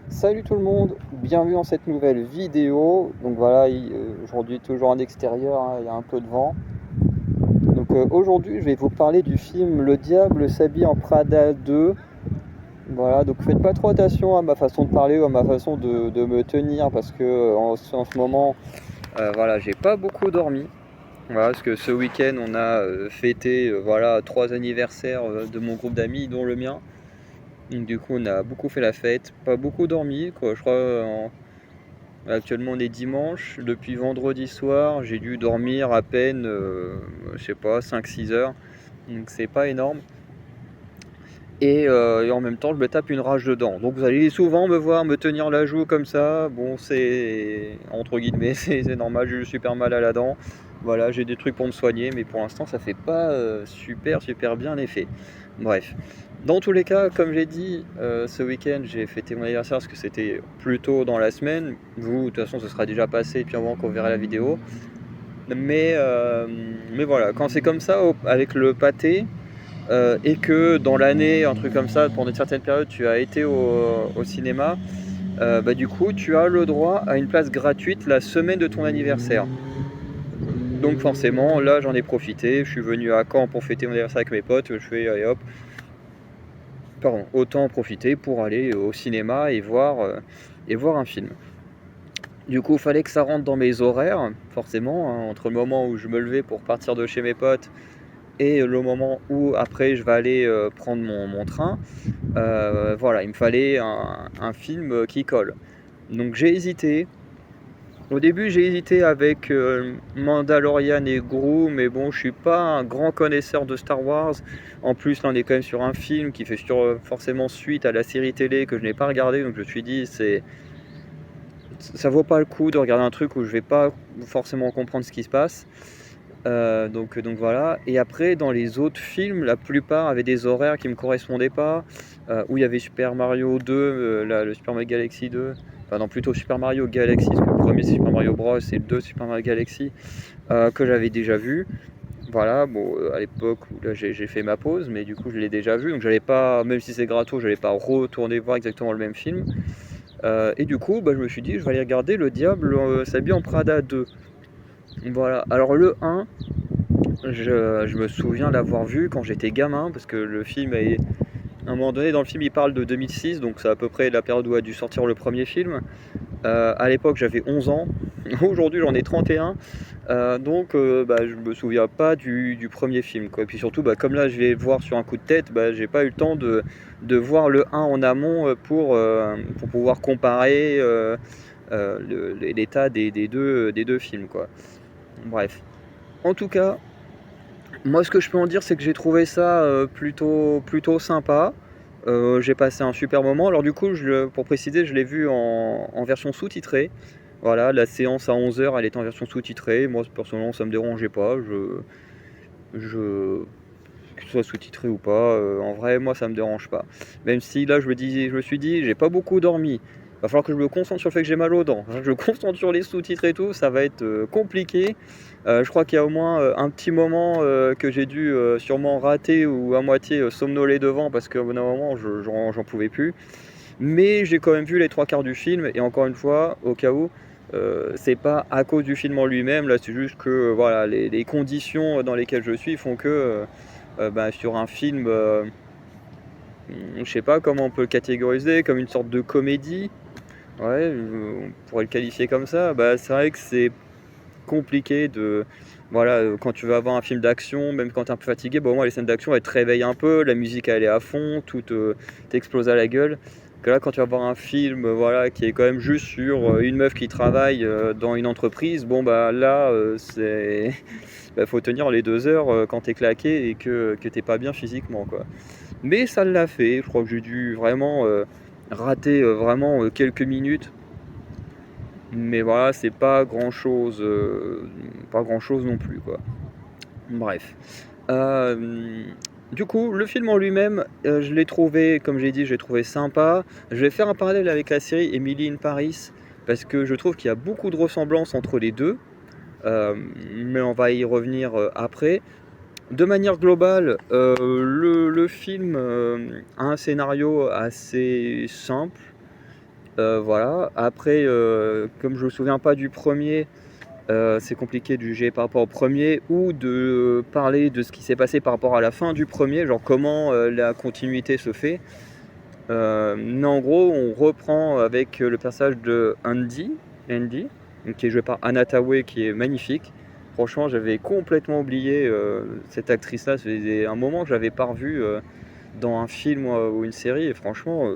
Salut tout le monde, bienvenue dans cette nouvelle vidéo. Donc voilà, aujourd'hui toujours en extérieur, hein, il y a un peu de vent. Donc aujourd'hui je vais vous parler du film Le Diable s'habille en Prada 2. Voilà, donc faites pas trop attention à ma façon de parler ou à ma façon de me tenir parce que en ce moment, voilà, j'ai pas beaucoup dormi. Voilà, parce que ce week-end on a fêté voilà, 3 anniversaires de mon groupe d'amis, dont le mien. Donc du coup on a beaucoup fait la fête, pas beaucoup dormi, quoi. Je crois actuellement on est dimanche, depuis vendredi soir j'ai dû dormir à peine, je sais pas, 5-6 heures, donc c'est pas énorme. Et en même temps je me tape une rage dedans. Donc vous allez souvent me voir me tenir la joue comme ça, bon c'est entre guillemets, c'est normal, j'ai eu super mal à la dent. Voilà, j'ai des trucs pour me soigner, mais pour l'instant ça fait pas super bien effet. Bref. Dans tous les cas, comme j'ai dit, ce week-end j'ai fêté mon anniversaire parce que c'était plus tôt dans la semaine. Vous, de toute façon, ce sera déjà passé, et puis avant qu'on verra la vidéo. Mais, euh, mais voilà, quand c'est comme ça, avec le pâté, et que dans l'année, un truc comme ça, pendant une certaine période, tu as été au cinéma, bah, du coup, tu as le droit à une place gratuite la semaine de ton anniversaire. Donc forcément, là, j'en ai profité. Je suis venu à Caen pour fêter mon anniversaire avec mes potes. Je fais, allez hop, pardon, autant en profiter pour aller au cinéma et voir un film. Du coup, il fallait que ça rentre dans mes horaires, forcément, hein, entre le moment où je me levais pour partir de chez mes potes et le moment où après je vais aller prendre mon train. Voilà, il me fallait un film qui colle. Donc j'ai hésité. Au début, j'ai hésité avec Mandalorian et Gru, mais bon, je suis pas un grand connaisseur de Star Wars. En plus, là, on est quand même sur un film qui fait forcément suite à la série télé que je n'ai pas regardé, donc je me suis dit, ça vaut pas le coup de regarder un truc où je vais pas forcément comprendre ce qui se passe. Donc voilà. Et après, dans les autres films, la plupart avaient des horaires qui me correspondaient pas. Où il y avait Super Mario 2, le Super Mario Galaxy 2. Enfin, non, plutôt Super Mario Galaxy, parce que le premier c'est Super Mario Bros. Et le 2 Super Mario Galaxy, que j'avais déjà vu. Voilà, bon, à l'époque où là j'ai fait ma pause, mais du coup je l'ai déjà vu, donc j'allais pas, même si c'est gratos, j'allais pas retourner voir exactement le même film. Et du coup, bah, je me suis dit, je vais aller regarder Le Diable s'habille en Prada 2. Voilà, alors le 1, je me souviens l'avoir vu quand j'étais gamin, parce que le film est. À un moment donné, dans le film, il parle de 2006, donc c'est à peu près la période où a dû sortir le premier film. À l'époque, j'avais 11 ans. Aujourd'hui, j'en ai 31. Donc, bah, je me souviens pas du premier film, quoi. Et puis surtout, bah, comme là, je vais le voir sur un coup de tête, bah, j'ai pas eu le temps de voir le 1 en amont pour pouvoir comparer l'état des deux films, quoi. Bref. En tout cas, moi, ce que je peux en dire, c'est que j'ai trouvé ça plutôt sympa. J'ai passé un super moment. Alors du coup, pour préciser, je l'ai vu en version sous-titrée. Voilà, la séance à 11 h, elle est en version sous-titrée. Moi, personnellement, ça me dérangeait pas. Que ce soit sous-titré ou pas, en vrai, moi, ça me dérange pas. Même si là, je me suis dit, j'ai pas beaucoup dormi. Va falloir que je me concentre sur le fait que j'ai mal aux dents. Je me concentre sur les sous-titres et tout, ça va être compliqué. Je crois qu'il y a au moins un petit moment que j'ai dû sûrement rater ou à moitié somnoler devant parce qu'au bout d'un moment, j'en pouvais plus. Mais j'ai quand même vu les trois quarts du film et encore une fois, au cas où, c'est pas à cause du film en lui-même, là c'est juste que voilà, les conditions dans lesquelles je suis font que bah, sur un film, je sais pas comment on peut le catégoriser, comme une sorte de comédie, ouais, on pourrait le qualifier comme ça, bah, c'est vrai que c'est compliqué de. Voilà, quand tu vas avoir un film d'action, même quand tu es un peu fatigué, bah, au moins les scènes d'action elles te réveillent un peu, la musique elle est à fond, tout t'explose à la gueule. Que là, quand tu vas voir un film voilà, qui est quand même juste sur une meuf qui travaille dans une entreprise, bon bah là, c'est. Bah, faut tenir les 2 heures quand t'es claqué et que t'es pas bien physiquement, quoi. Mais ça l'a fait, je crois que j'ai dû vraiment rater vraiment quelques minutes. Mais voilà, c'est pas grand chose non plus, quoi. Bref. Euh, du coup, le film en lui-même, je l'ai trouvé, comme j'ai dit, je l'ai trouvé sympa. Je vais faire un parallèle avec la série Emily in Paris, parce que je trouve qu'il y a beaucoup de ressemblances entre les deux. Mais on va y revenir après. De manière globale, le film a un scénario assez simple. Voilà. Après, comme je me souviens pas du premier, c'est compliqué de juger par rapport au premier ou de parler de ce qui s'est passé par rapport à la fin du premier, genre comment, la continuité se fait. Mais en gros, on reprend avec, le personnage de Andy, donc qui est joué par Anna Thaoué, qui est magnifique. Franchement, j'avais complètement oublié, cette actrice-là. Ça faisait un moment que je l'avais pas revue, dans un film ou une série et franchement,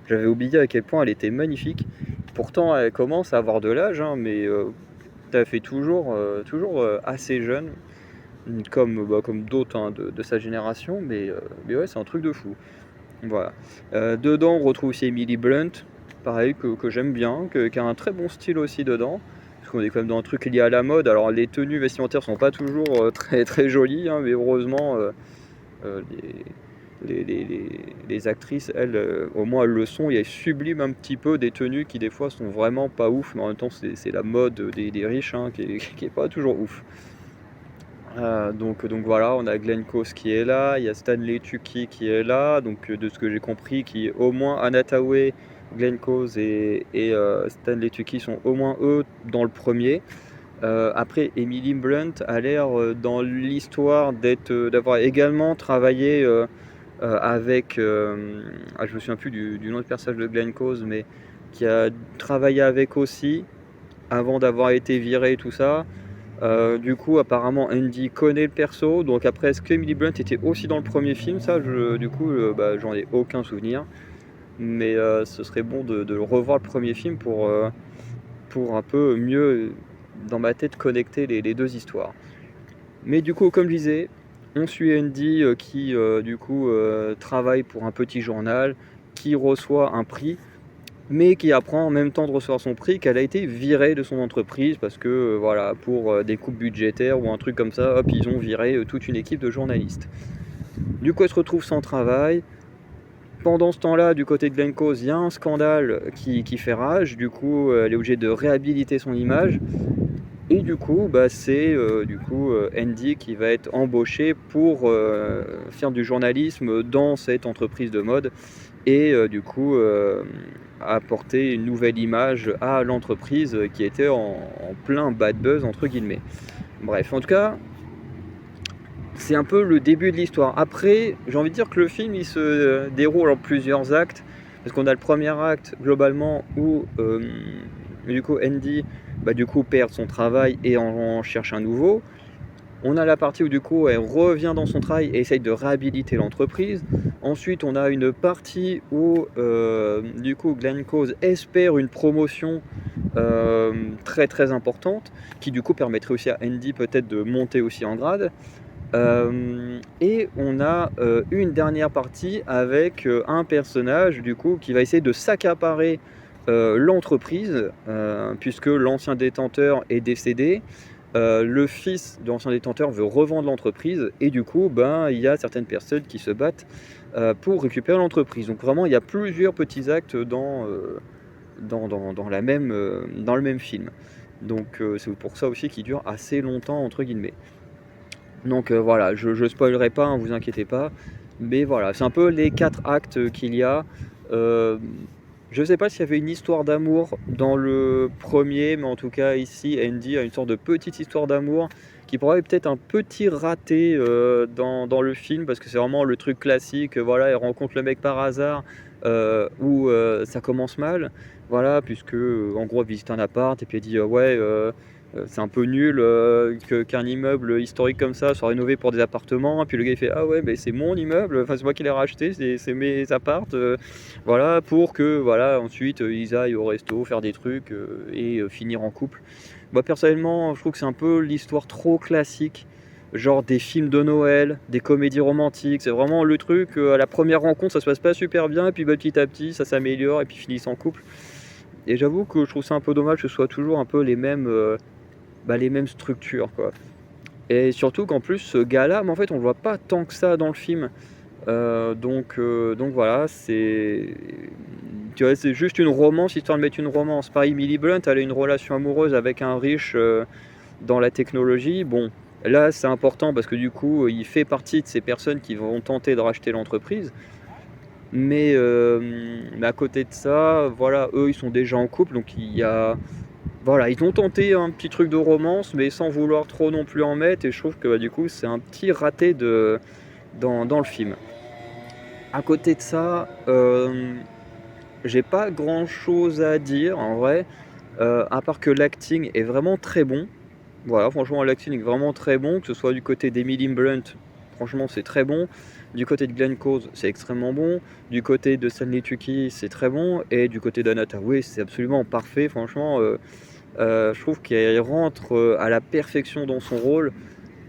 j'avais oublié à quel point elle était magnifique. Pourtant, elle commence à avoir de l'âge, hein, mais elle fait toujours assez jeune, comme d'autres, hein, de sa génération, mais ouais, c'est un truc de fou. Voilà. Dedans, on retrouve aussi Emily Blunt, pareil, que j'aime bien, qui a un très bon style aussi dedans. Parce qu'on est quand même dans un truc lié à la mode. Alors, les tenues vestimentaires sont pas toujours très, très jolies, hein, mais heureusement, euh, les actrices, elles, au moins elles le sont, et elles subliment un petit peu des tenues qui des fois sont vraiment pas ouf, mais en même temps c'est la mode des riches, hein, qui est pas toujours ouf. Donc voilà, on a Glenn Close qui est là, il y a Stanley Tucci qui est là, donc de ce que j'ai compris, qui est au moins Anna Thaoué, Glenn Close et Stanley Tucci sont au moins eux dans le premier. Après, Emily Blunt a l'air dans l'histoire d'avoir également travaillé avec, je me souviens plus du nom du personnage de Glenn Close, mais qui a travaillé avec aussi avant d'avoir été viré et tout ça. Du coup, apparemment, Andy connaît le perso. Donc après, est-ce que Emily Blunt était aussi dans le premier film? Ça, du coup, bah, j'en ai aucun souvenir. Mais ce serait bon de revoir le premier film pour un peu mieux, dans ma tête, connecter les deux histoires. Mais du coup, comme je disais, on suit Andy qui, du coup, travaille pour un petit journal, qui reçoit un prix, mais qui apprend en même temps de recevoir son prix qu'elle a été virée de son entreprise parce que, voilà, pour des coupes budgétaires ou un truc comme ça, hop, ils ont viré toute une équipe de journalistes. Du coup, elle se retrouve sans travail. Pendant ce temps-là, du côté de Glenn Close, il y a un scandale qui fait rage. Du coup, elle est obligée de réhabiliter son image. Et du coup, bah, c'est Andy qui va être embauché pour faire du journalisme dans cette entreprise de mode et du coup apporter une nouvelle image à l'entreprise qui était en plein bad buzz entre guillemets. Bref, en tout cas, c'est un peu le début de l'histoire. Après, j'ai envie de dire que le film il se déroule en plusieurs actes parce qu'on a le premier acte globalement où du coup Andy du coup perd son travail et en cherche un nouveau. On a la partie où du coup elle revient dans son travail et essaye de réhabiliter l'entreprise. Ensuite on a une partie où du coup Glenn Close espère une promotion très très importante qui du coup permettrait aussi à Andy peut-être de monter aussi en grade. Et on a une dernière partie avec un personnage du coup qui va essayer de s'accaparer l'entreprise puisque l'ancien détenteur est décédé. Le fils de l'ancien détenteur veut revendre l'entreprise et du coup il y a certaines personnes qui se battent pour récupérer l'entreprise. Donc vraiment il y a plusieurs petits actes dans le même film. Donc c'est pour ça aussi qu'il dure assez longtemps entre guillemets. Donc voilà, je spoilerai pas, hein, vous inquiétez pas. Mais voilà, c'est un peu les 4 actes qu'il y a. Euh, je sais pas s'il y avait une histoire d'amour dans le premier, mais en tout cas ici, Andy a une sorte de petite histoire d'amour qui pourrait peut-être un petit raté dans le film, parce que c'est vraiment le truc classique, voilà, elle rencontre le mec par hasard, où ça commence mal, voilà, puisque en gros elle visite un appart, et puis elle dit ouais, c'est un peu nul qu'un immeuble historique comme ça soit rénové pour des appartements. Et puis le gars il fait ah ouais mais c'est mon immeuble, enfin c'est moi qui l'ai racheté, c'est mes appartes, voilà pour que voilà ensuite ils aillent au resto faire des trucs et finir en couple. Moi personnellement je trouve que c'est un peu l'histoire trop classique, genre des films de Noël, des comédies romantiques. C'est vraiment le truc à la première rencontre ça se passe pas super bien et puis petit à petit ça s'améliore et puis ils finissent en couple. Et j'avoue que je trouve ça un peu dommage que ce soit toujours un peu les mêmes structures quoi. Et surtout qu'en plus ce gars-là, mais en fait on le voit pas tant que ça dans le film. Donc voilà, tu vois, c'est juste une romance histoire de mettre une romance. Pareil, Emily Blunt, elle a une relation amoureuse avec un riche dans la technologie. Bon, là c'est important parce que du coup il fait partie de ces personnes qui vont tenter de racheter l'entreprise. Mais à côté de ça, voilà, eux, ils sont déjà en couple, donc il y a voilà, ils ont tenté un petit truc de romance, mais sans vouloir trop non plus en mettre et je trouve que, bah, du coup, c'est un petit raté dans le film. À côté de ça, j'ai pas grand chose à dire en vrai, à part que l'acting est vraiment très bon. Voilà, franchement, l'acting est vraiment très bon, que ce soit du côté d'Emily Blunt, franchement, c'est très bon. Du côté de Glenn Close, c'est extrêmement bon. Du côté de Stanley Tucci, c'est très bon. Et du côté d'Anna Hathaway, c'est absolument parfait. Franchement, je trouve qu'elle rentre à la perfection dans son rôle.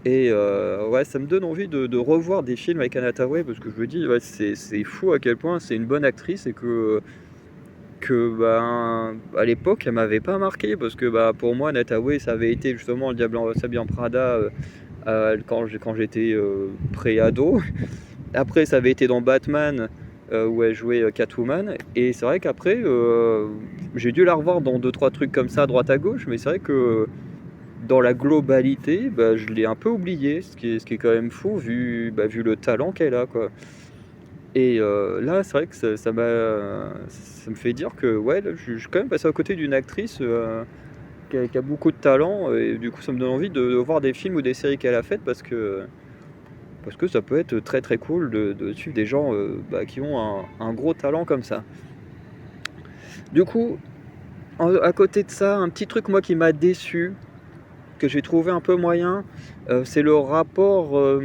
Et ouais, ça me donne envie de revoir des films avec Anna Hathaway parce que je me dis, ouais, c'est fou à quel point c'est une bonne actrice et que ben, à l'époque, elle m'avait pas marqué parce que bah, pour moi, Anna Hathaway, ça avait été justement le Diable s'habille en Prada quand j'étais pré-ado. Après, ça avait été dans Batman où elle jouait Catwoman. Et c'est vrai qu'après, j'ai dû la revoir dans deux trois trucs comme ça, à droite à gauche. Mais c'est vrai que dans la globalité, bah, je l'ai un peu oublié, ce qui est quand même fou vu le talent qu'elle a, quoi. Et là, c'est vrai que ça me fait dire que ouais, là, je suis quand même passé à côté d'une actrice qui a beaucoup de talent. Et du coup, ça me donne envie de voir des films ou des séries qu'elle a faites parce que ça peut être très très cool de suivre des gens bah, qui ont un gros talent comme ça. Du coup, à côté de ça, un petit truc moi qui m'a déçu, que j'ai trouvé un peu moyen, c'est le rapport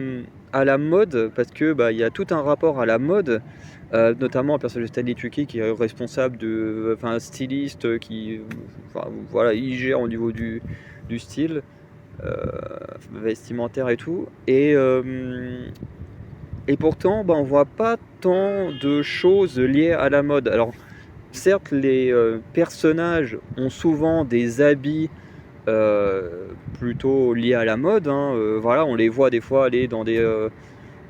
à la mode, parce que bah, il y a tout un rapport à la mode, notamment un personnage de Stanley Tucci qui est responsable enfin un styliste qui, enfin, voilà, il gère au niveau du style vestimentaire et tout, et pourtant, bah, on voit pas tant de choses liées à la mode. Alors, certes, les personnages ont souvent des habits plutôt liés à la mode, hein. Voilà, on les voit des fois aller dans des.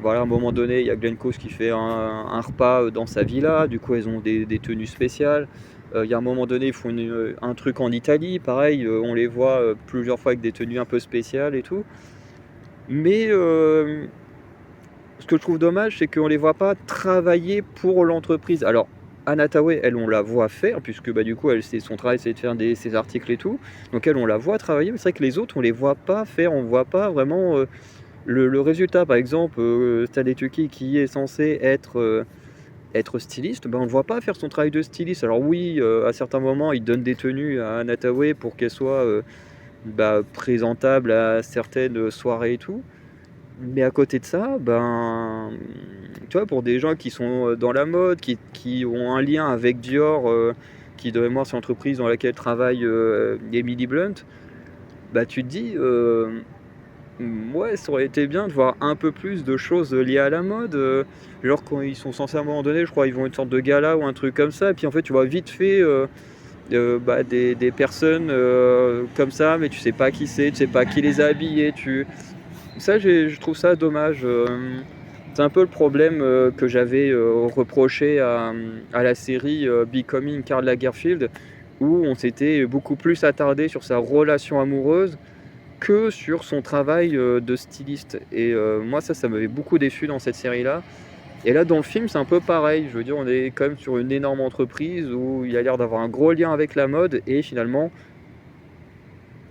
Voilà, à un moment donné, il y a Glenn Close qui fait un repas dans sa villa. Du coup, elles ont des tenues spéciales. Il y a un moment donné, ils font un truc en Italie. Pareil, on les voit plusieurs fois avec des tenues un peu spéciales et tout. Mais ce que je trouve dommage, c'est qu'on les voit pas travailler pour l'entreprise. Alors, Anna Hathaway, elle, on la voit faire, puisque bah, du coup, son travail, c'est de faire ses articles et tout. Donc, elle, on la voit travailler, mais c'est vrai que les autres, on les voit pas faire, on voit pas vraiment le résultat. Par exemple, Stanley Tucci, qui est censé être styliste, bah, on ne le voit pas faire son travail de styliste. Alors, oui, à certains moments, il donne des tenues à Anna Hathaway pour qu'elle soit bah, présentable à certaines soirées et tout. Mais à côté de ça, ben, tu vois, pour des gens qui sont dans la mode, qui ont un lien avec Dior, qui de mémoire c'est l'entreprise dans laquelle travaille Emily Blunt, bah tu te dis, ouais, ça aurait été bien de voir un peu plus de choses liées à la mode. Genre quand ils sont censés à un moment donné, je crois, ils vont à une sorte de gala ou un truc comme ça, et puis en fait tu vois vite fait bah, des personnes comme ça, mais tu sais pas qui c'est, tu sais pas qui les a habillés, ça, je trouve ça dommage. C'est un peu le problème que j'avais reproché à la série Becoming Karl Lagerfeld, où on s'était beaucoup plus attardé sur sa relation amoureuse que sur son travail de styliste. Et moi, ça m'avait beaucoup déçu dans cette série-là. Et là, dans le film, c'est un peu pareil. Je veux dire, on est quand même sur une énorme entreprise où il y a l'air d'avoir un gros lien avec la mode, et finalement,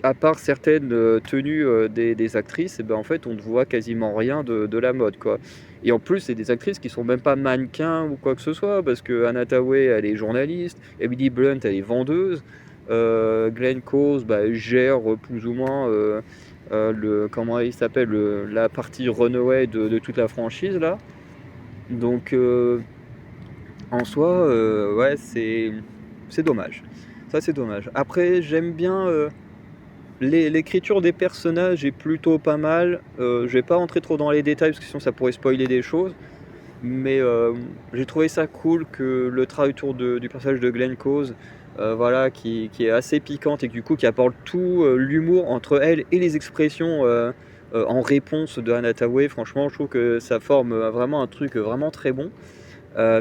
à part certaines tenues des actrices, et ben en fait on ne voit quasiment rien de la mode, quoi. Et en plus c'est des actrices qui sont même pas mannequins ou quoi que ce soit, parce que Anna Hathaway elle est journaliste, Emily Blunt elle est vendeuse, Glenn Close bah, gère plus ou moins comment il s'appelle, la partie runway de toute la franchise là. Donc en soi ouais c'est dommage. Ça c'est dommage. Après j'aime bien l'écriture des personnages est plutôt pas mal. Je vais pas rentrer trop dans les détails parce que sinon ça pourrait spoiler des choses. Mais j'ai trouvé ça cool que le travail autour du personnage de Glenn Close, voilà, qui est assez piquante et du coup qui apporte tout l'humour entre elle et les expressions en réponse de Anna Hathaway. Franchement, je trouve que ça forme vraiment un truc vraiment très bon.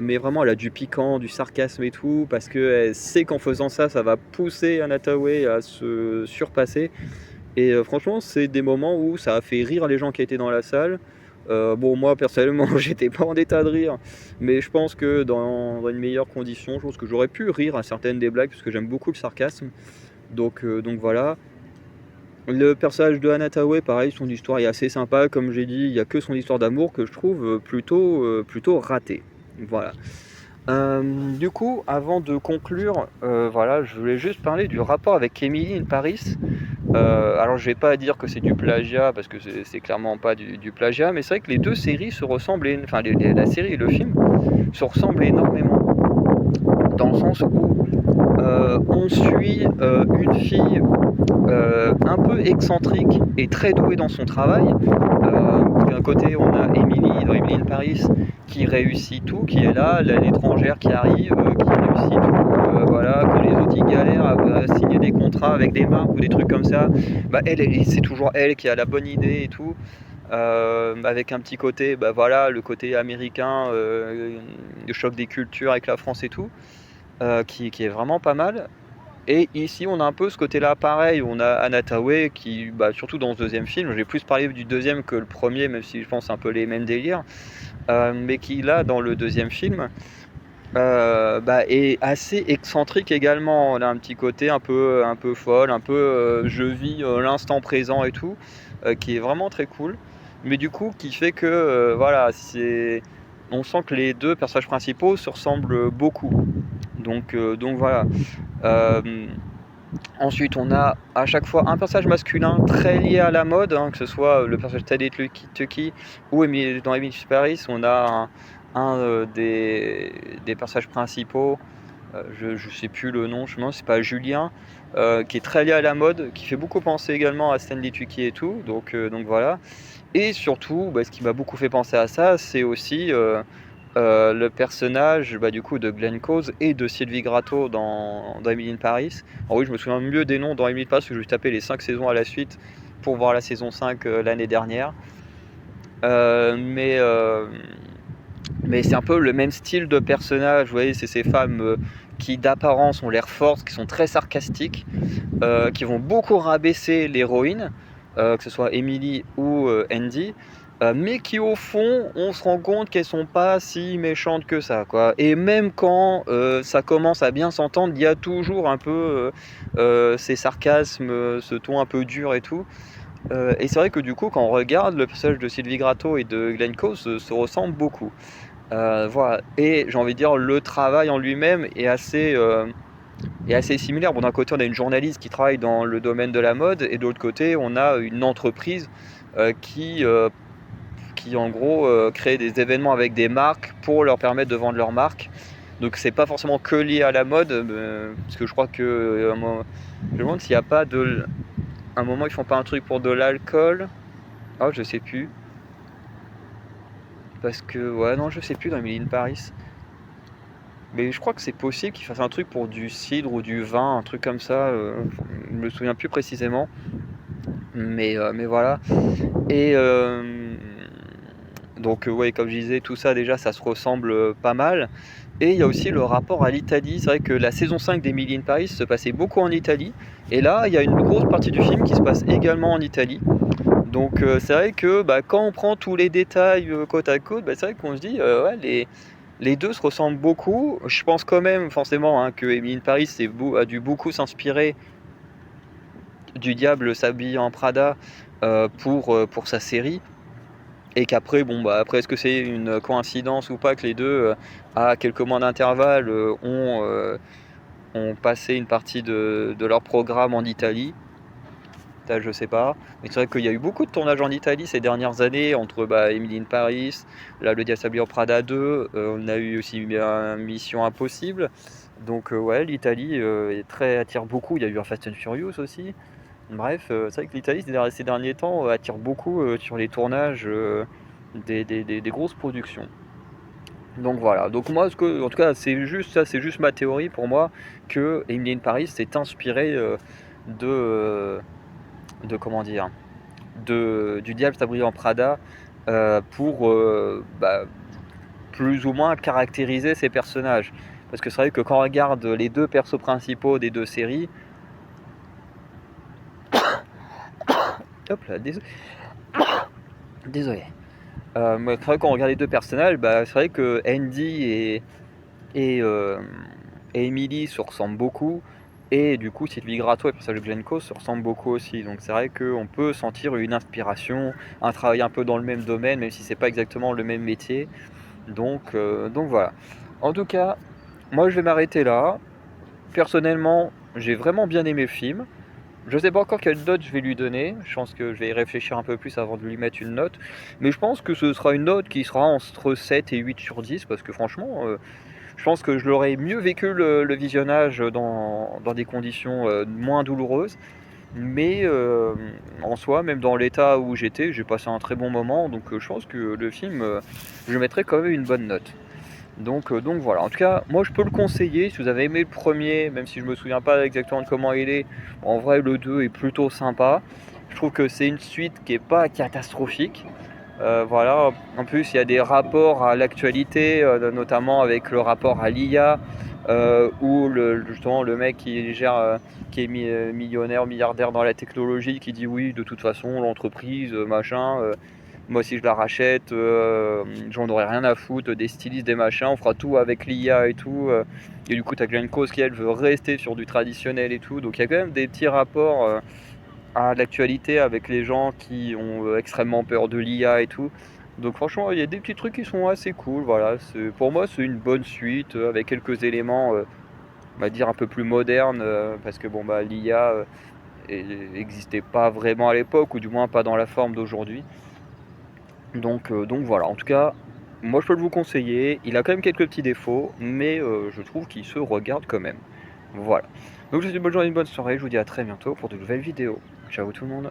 Mais vraiment, elle a du piquant, du sarcasme et tout, parce qu'elle sait qu'en faisant ça, ça va pousser Anna Hathaway à se surpasser. Et franchement, c'est des moments où ça a fait rire les gens qui étaient dans la salle. Bon, moi personnellement, j'étais pas en état de rire, mais je pense que dans une meilleure condition, je pense que j'aurais pu rire à certaines des blagues, parce que j'aime beaucoup le sarcasme. Donc voilà. Le personnage de Anna Tawai, pareil, son histoire est assez sympa. Comme j'ai dit, il n'y a que son histoire d'amour que je trouve plutôt ratée. Voilà. Du coup, avant de conclure, voilà, je voulais juste parler du rapport avec Emily in Paris. Alors, je vais pas dire que c'est du plagiat, parce que c'est clairement pas du plagiat, mais c'est vrai que les deux séries se ressemblent, enfin, la série et le film se ressemblent énormément, dans le sens où on suit une fille un peu excentrique et très douée dans son travail. D'un côté, on a Emily dans Emily in Paris qui réussit tout, qui est là, l'étrangère qui arrive, qui réussit tout. Voilà, quand les autres ils galèrent à signer des contrats avec des marques ou des trucs comme ça, bah c'est toujours elle qui a la bonne idée et tout. Avec un petit côté, bah voilà, le côté américain, le choc des cultures avec la France et tout, qui est vraiment pas mal. Et ici, on a un peu ce côté-là pareil. On a Anna Tawai qui, bah, surtout dans ce deuxième film, j'ai plus parlé du deuxième que le premier, même si je pense un peu les mêmes délires, mais qui là, dans le deuxième film, bah, est assez excentrique également. On a un petit côté un peu folle, un peu je vis l'instant présent et tout, qui est vraiment très cool. Mais du coup, qui fait que voilà, on sent que les deux personnages principaux se ressemblent beaucoup. Donc voilà. Euh, Ensuite, on a à chaque fois un personnage masculin très lié à la mode, hein, que ce soit le personnage Tadej Tucky ou dans Emily Paris, on a des personnages principaux, je ne sais plus le nom, je me demande si c'est pas Julien, qui est très lié à la mode, qui fait beaucoup penser également à Stanley Tucci et tout, donc voilà. Et surtout, bah, ce qui m'a beaucoup fait penser à ça, c'est aussi le personnage du coup de Glenn Close et de Sylvie Gratto dans Emily in Paris. Alors oui, je me souviens mieux des noms dans Emily in Paris parce que je vais taper les 5 saisons à la suite pour voir la saison 5 l'année dernière. Euh, mais euh, mais c'est un peu le même style de personnage, vous voyez, c'est ces femmes qui d'apparence ont l'air fortes, qui sont très sarcastiques, qui vont beaucoup rabaisser l'héroïne, que ce soit Emily ou Andy, mais qui au fond, on se rend compte qu'elles sont pas si méchantes que ça, quoi. Et même quand ça commence à bien s'entendre, il y a toujours un peu ces sarcasmes, ce ton un peu dur et tout. Et c'est vrai que du coup, quand on regarde, le personnage de Sylvie Gratto et de Glenn Close se ressemble beaucoup. Voilà. Et j'ai envie de dire, le travail en lui-même est assez similaire. Bon, d'un côté, on a une journaliste qui travaille dans le domaine de la mode, et de l'autre côté, on a une entreprise qui en gros, crée des événements avec des marques pour leur permettre de vendre leurs marques. Donc, c'est pas forcément que lié à la mode, parce que je crois que je me demande s'il n'y a pas un moment, ils font pas un truc pour de l'alcool. Ah, je sais plus. Parce que, ouais, non, je sais plus dans Emily in Paris. Mais je crois que c'est possible qu'ils fassent un truc pour du cidre ou du vin, un truc comme ça. Je me souviens plus précisément. Mais voilà. Et donc, ouais, comme je disais, tout ça déjà, ça se ressemble pas mal. Et il y a aussi le rapport à l'Italie. C'est vrai que la saison 5 d'Emily in Paris se passait beaucoup en Italie. Et là, il y a une grosse partie du film qui se passe également en Italie. Donc c'est vrai que quand on prend tous les détails côte à côte, c'est vrai qu'on se dit, ouais, les deux se ressemblent beaucoup. Je pense quand même forcément hein, que Emily in Paris a dû beaucoup s'inspirer du Diable s'habille en Prada pour sa série. Et qu'après, après, est-ce que c'est une coïncidence ou pas que les deux, à quelques mois d'intervalle, ont passé une partie de leur programme en Italie? Ça, je sais pas. Mais c'est vrai qu'il y a eu beaucoup de tournages en Italie ces dernières années, entre Emily in Paris, là, le Diable s'habille en Prada 2, on a eu aussi Mission Impossible. Donc ouais, l'Italie attire beaucoup. Il y a eu un Fast and Furious aussi. Bref, c'est vrai que l'Italie ces derniers temps attire beaucoup sur les tournages des grosses productions. Donc voilà. Donc moi, en tout cas, c'est juste ma théorie pour moi que Emily in Paris s'est inspiré de comment dire, du Diable s'habille en Prada pour plus ou moins caractériser ces personnages. Parce que c'est vrai que quand on regarde les deux persos principaux des deux séries, hop là, désolé. Mais c'est vrai quand on regarde les 2 personnages, bah, c'est vrai que Andy et hem et Emily se ressemblent beaucoup et du coup Sylvie Gratton et le personnage de Glenn Close se ressemblent beaucoup aussi. Donc c'est vrai qu'on peut sentir une inspiration, un travail un peu dans le même domaine, même si c'est pas exactement le même métier. Donc voilà. En tout cas, moi je vais m'arrêter là. Personnellement, j'ai vraiment bien aimé le film. Je sais pas encore quelle note je vais lui donner. Je pense que je vais y réfléchir un peu plus avant de lui mettre une note. Mais je pense que ce sera une note qui sera entre 7 et 8 sur 10 parce que franchement, je pense que je l'aurais mieux vécu le visionnage dans des conditions moins douloureuses. Mais en soi, même dans l'état où j'étais, j'ai passé un très bon moment. Donc je pense que le film, je mettrais quand même une bonne note. Donc voilà, en tout cas, moi je peux le conseiller si vous avez aimé le premier, même si je me souviens pas exactement de comment il est. En vrai, le 2 est plutôt sympa. Je trouve que c'est une suite qui est pas catastrophique. Voilà, en plus il y a des rapports à l'actualité, notamment avec le rapport à l'IA, où justement le mec qui gère, qui est millionnaire, milliardaire dans la technologie, qui dit oui, de toute façon, l'entreprise, machin, moi si je la rachète, j'en aurais rien à foutre, des stylistes, des machins, on fera tout avec l'IA et tout. Et du coup, t'as Glenn Close qui elle veut rester sur du traditionnel et tout. Donc il y a quand même des petits rapports à l'actualité avec les gens qui ont extrêmement peur de l'IA et tout. Donc franchement, il y a des petits trucs qui sont assez cool. Voilà, pour moi, c'est une bonne suite avec quelques éléments, on va dire un peu plus modernes, parce que bon bah l'IA n'existait pas vraiment à l'époque, ou du moins pas dans la forme d'aujourd'hui. Donc voilà, en tout cas, moi je peux le vous conseiller. Il a quand même quelques petits défauts, mais je trouve qu'il se regarde quand même. Voilà. Donc je vous souhaite une bonne journée, une bonne soirée. Je vous dis à très bientôt pour de nouvelles vidéos. Ciao tout le monde.